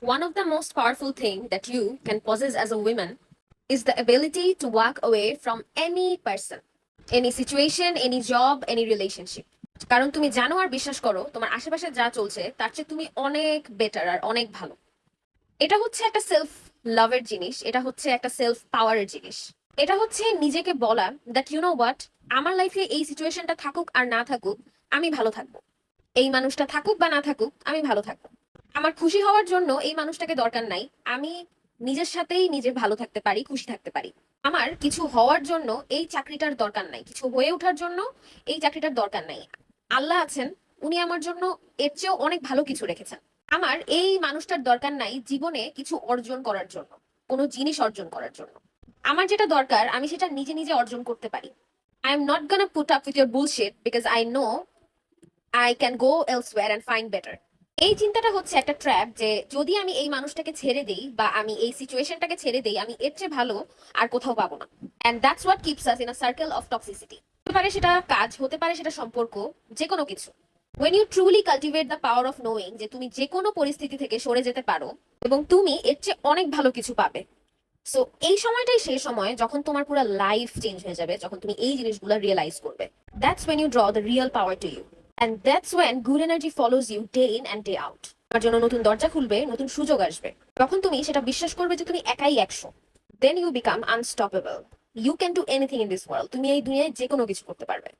One of the most powerful thing that you can possess as a woman is the ability to walk away from any person, any situation, any job, any relationship. কারণ তুমি জানো আর বিশ্বাস করো তোমার আশেপাশে যা চলছে তার চেয়ে তুমি অনেক বেটার আর অনেক ভালো। এটা হচ্ছে একটা সেলফ লাভের জিনিস, এটা হচ্ছে একটা সেলফ পাওয়ারের জিনিস। এটা হচ্ছে নিজেকে বলা দ্যাট ইউ নো হোয়াট, আমার লাইফে এই সিচুয়েশনটা থাকুক আর না থাকুক আমি ভালো থাকবো, এই মানুষটা থাকুক বা না থাকুক আমি ভালো থাকবো। আমার খুশি হওয়ার জন্য এই মানুষটাকে দরকার নাই, আমি নিজের সাথেই নিজে ভালো থাকতে পারি, খুশি থাকতে পারি। আমার কিছু হওয়ার জন্য এই চাকরিটার দরকার নাই, কিছু হয়ে ওঠার জন্য এই চাকরিটার দরকার নাই। আল্লাহ আছেন, উনি আমার জন্য এর চেয়েও অনেক ভালো কিছু রেখেছেন। আমার এই মানুষটার দরকার নাই জীবনে কিছু অর্জন করার জন্য, কোনো জিনিস অর্জন করার জন্য। আমার যেটা দরকার আমি সেটা নিজে নিজে অর্জন করতে পারি। I am not gonna put up with your bullshit because I know I can go elsewhere and find better. এই চিন্তাটা হচ্ছে একটা ট্র্যাপ, যে যদি আমি এই মানুষটাকে ছেড়ে দেই বা আমি এই সিচুয়েশনটাকে ছেড়ে দেই আমি এর চেয়ে ভালো আর কোথাও পাবো না। And that's what keeps us in a circle of toxicity. হতে পারে সেটা কাজ, হতে পারে সেটা সম্পর্ক, যে কোনো কিছু। when you truly cultivate the power of knowing যে তুমি যে কোনো পরিস্থিতি থেকে সরে যেতে পারো এবং তুমি এর চেয়ে অনেক ভালো কিছু পাবে, সো এই সময়টাই সেই সময় যখন তোমার পুরো লাইফ চেঞ্জ হয়ে যাবে, যখন তুমি এই জিনিসগুলো রিয়েলাইজ করবে। That's when you draw the real power to you and that's when good energy follows you day in and day out। তোমার জন্য নতুন দরজা খুলবে, নতুন সুযোগ আসবে, তখন তুমি সেটা বিশ্বাস করবে যে তুমি একাই 100। then you become unstoppable, you can do anything in this world, তুমি এই দুনিয়ায় যে কোনো কিছু করতে পারবে।